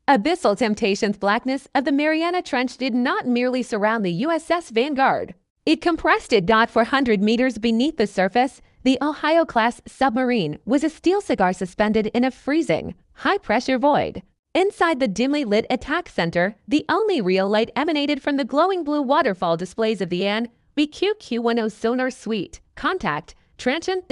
Abyssal temptation's blackness of the Mariana Trench did not merely surround the USS Vanguard. It compressed it. 400 meters beneath the surface, the Ohio-class submarine was a steel cigar suspended in a freezing, high-pressure void. Inside the dimly lit attack center, the only real light emanated from the glowing blue waterfall displays of the BQQ-10 sonar suite. Contact, transient.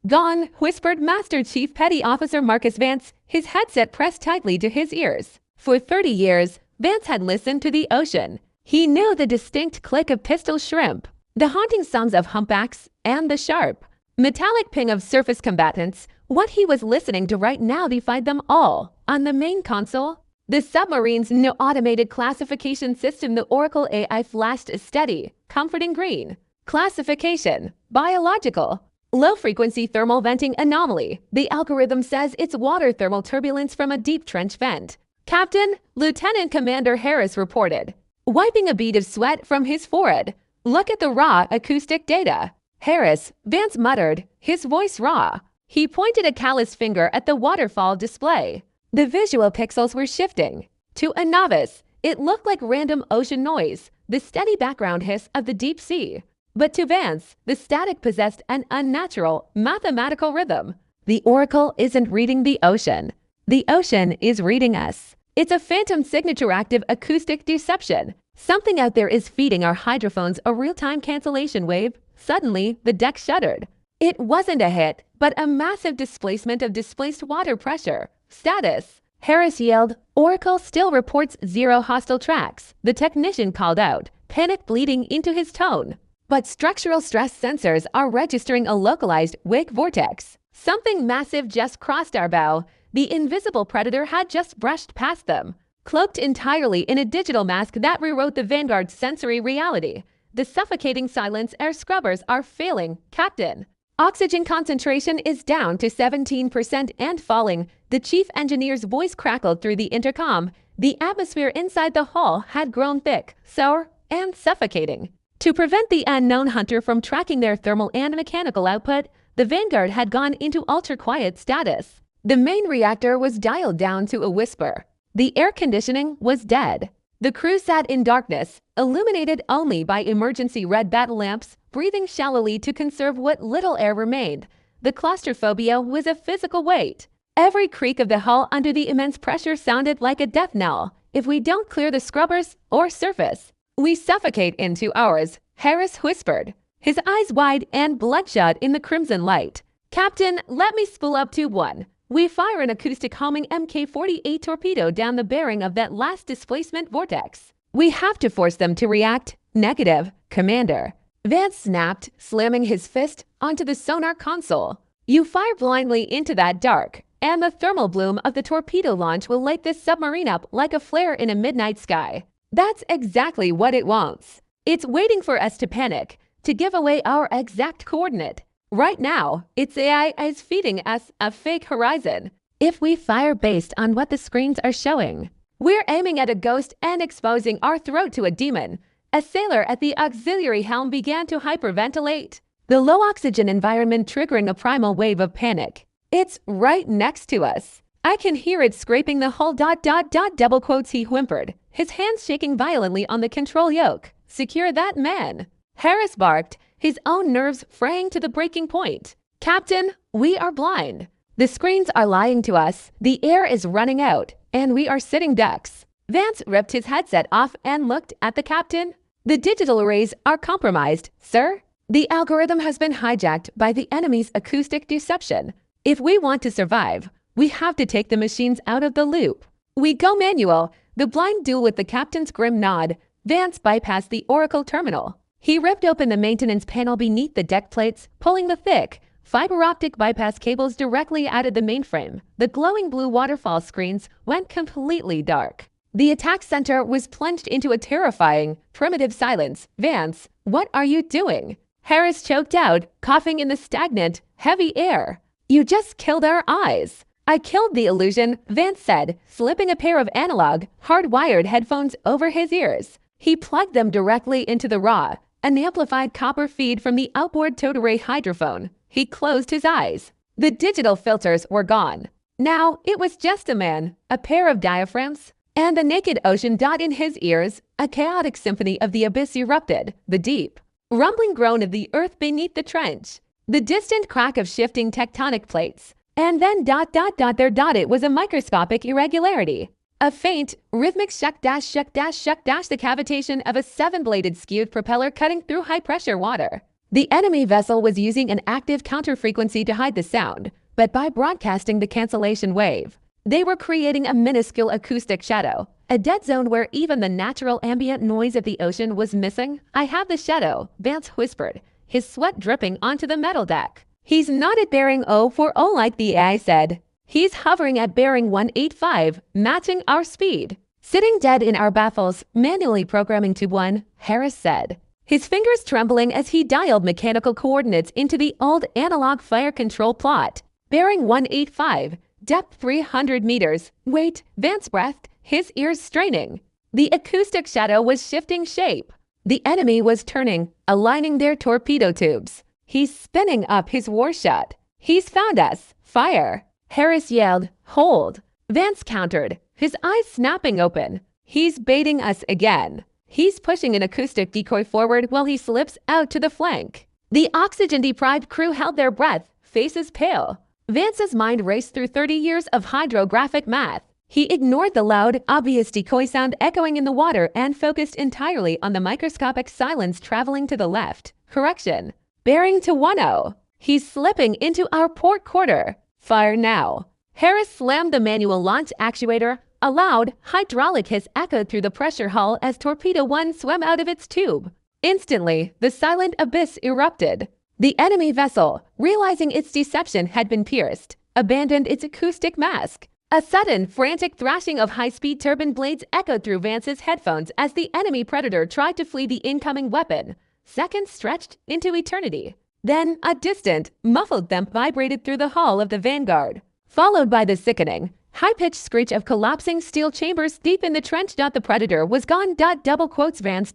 Gone, whispered Master Chief Petty Officer Marcus Vance, his headset pressed tightly to his ears. For 30 years, Vance had listened to the ocean. He knew the distinct click of pistol shrimp, the haunting songs of humpbacks, and the sharp, metallic ping of surface combatants. What he was listening to right now defied them all. On the main console, the submarine's new automated classification system, the Oracle AI, flashed a steady, comforting green. Classification: biological. Low-frequency thermal venting anomaly. The algorithm says it's water thermal turbulence from a deep trench vent. Captain, Lieutenant Commander Harris reported, wiping a bead of sweat from his forehead. Look at the raw acoustic data. Harris, Vance muttered, his voice raw. He pointed a callous finger at the waterfall display. The visual pixels were shifting. To a novice, it looked like random ocean noise, the steady background hiss of the deep sea. But to Vance, the static possessed an unnatural, mathematical rhythm. The Oracle isn't reading the ocean. The ocean is reading us. It's a phantom signature active acoustic deception. Something out there is feeding our hydrophones a real-time cancellation wave. Suddenly, the deck shuddered. It wasn't a hit, but a massive displacement of displaced water pressure. Status: Harris yelled, Oracle still reports 0 hostile tracks. The technician called out, panic bleeding into his tone. But structural stress sensors are registering a localized wake vortex. Something massive just crossed our bow. The invisible predator had just brushed past them, cloaked entirely in a digital mask that rewrote the Vanguard's sensory reality. The suffocating silence air scrubbers are failing, Captain. Oxygen concentration is down to 17% and falling. The chief engineer's voice crackled through the intercom. The atmosphere inside the hull had grown thick, sour, and suffocating. To prevent the unknown hunter from tracking their thermal and mechanical output, the Vanguard had gone into ultra-quiet status. The main reactor was dialed down to a whisper. The air conditioning was dead. The crew sat in darkness, illuminated only by emergency red battle lamps, breathing shallowly to conserve what little air remained. The claustrophobia was a physical weight. Every creak of the hull under the immense pressure sounded like a death knell. If we don't clear the scrubbers or surface, we suffocate in 2 hours, Harris whispered, his eyes wide and bloodshot in the crimson light. Captain, let me spool up Tube 1. We fire an acoustic homing Mk-48 torpedo down the bearing of that last displacement vortex. We have to force them to react. Negative, Commander. Vance snapped, slamming his fist onto the sonar console. You fire blindly into that dark, and the thermal bloom of the torpedo launch will light this submarine up like a flare in a midnight sky. That's exactly what it wants. It's waiting for us to panic, to give away our exact coordinate. Right now, its AI is feeding us a fake horizon. If we fire based on what the screens are showing, we're aiming at a ghost and exposing our throat to a demon. A sailor at the auxiliary helm began to hyperventilate, the low oxygen environment triggering a primal wave of panic. It's right next to us. I can hear it scraping the hull. Double quotes, he whimpered, his hands shaking violently on the control yoke. Secure that man. Harris barked, his own nerves fraying to the breaking point. Captain, we are blind. The screens are lying to us. The air is running out, and we are sitting ducks. Vance ripped his headset off and looked at the captain. The digital arrays are compromised, sir. The algorithm has been hijacked by the enemy's acoustic deception. If we want to survive, we have to take the machines out of the loop. We go manual. The blind duel with the captain's grim nod. Vance bypassed the Oracle terminal. He ripped open the maintenance panel beneath the deck plates, pulling the thick, fiber optic bypass cables directly out of the mainframe. The glowing blue waterfall screens went completely dark. The attack center was plunged into a terrifying, primitive silence. Vance, what are you doing? Harris choked out, coughing in the stagnant, heavy air. You just killed our eyes. I killed the illusion, Vance said, slipping a pair of analog, hardwired headphones over his ears. He plugged them directly into the raw, an amplified copper feed from the outboard towed array hydrophone. He closed his eyes. The digital filters were gone. Now, it was just a man, a pair of diaphragms, and the naked ocean. In his ears, a chaotic symphony of the abyss erupted, the deep, rumbling groan of the earth beneath the trench, the distant crack of shifting tectonic plates, and then it was a microscopic irregularity. A faint, rhythmic shuck dash, the cavitation of a seven-bladed skewed propeller cutting through high-pressure water. The enemy vessel was using an active counter-frequency to hide the sound, but by broadcasting the cancellation wave, they were creating a minuscule acoustic shadow, a dead zone where even the natural ambient noise of the ocean was missing. "I have the shadow," Vance whispered, his sweat dripping onto the metal deck. "He's not at bearing 040 like the AI said. He's hovering at bearing 185, matching our speed." "Sitting dead in our baffles, manually programming to 1, Harris said, his fingers trembling as he dialed mechanical coordinates into the old analog fire control plot. "Bearing 185, depth 300 meters. Wait," Vance breathed, his ears straining. The acoustic shadow was shifting shape. The enemy was turning, aligning their torpedo tubes. "He's spinning up his war shot. He's found us. Fire." Harris yelled, "Hold." Vance countered, his eyes snapping open. "He's baiting us again. He's pushing an acoustic decoy forward while he slips out to the flank." The oxygen-deprived crew held their breath, faces pale. Vance's mind raced through 30 years of hydrographic math. He ignored the loud, obvious decoy sound echoing in the water and focused entirely on the microscopic silence traveling to the left. Correction. Bearing to 10. "He's slipping into our port quarter. Fire now." Harris slammed the manual launch actuator. A loud, hydraulic hiss echoed through the pressure hull as Torpedo 1 swam out of its tube. Instantly, the silent abyss erupted. The enemy vessel, realizing its deception had been pierced, abandoned its acoustic mask. A sudden, frantic thrashing of high-speed turbine blades echoed through Vance's headphones as the enemy predator tried to flee the incoming weapon. Seconds stretched into eternity. Then, a distant, muffled thump vibrated through the hull of the Vanguard, followed by the sickening, high-pitched screech of collapsing steel chambers deep in the trench. The predator was gone. Vance.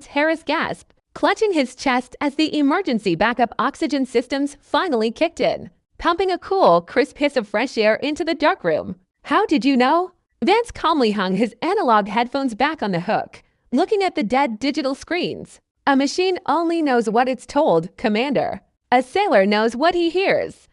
Harris gasped, clutching his chest as the emergency backup oxygen systems finally kicked in, pumping a cool, crisp hiss of fresh air into the darkroom. "How did you know?" Vance calmly hung his analog headphones back on the hook, looking at the dead digital screens. "A machine only knows what it's told, Commander. A sailor knows what he hears."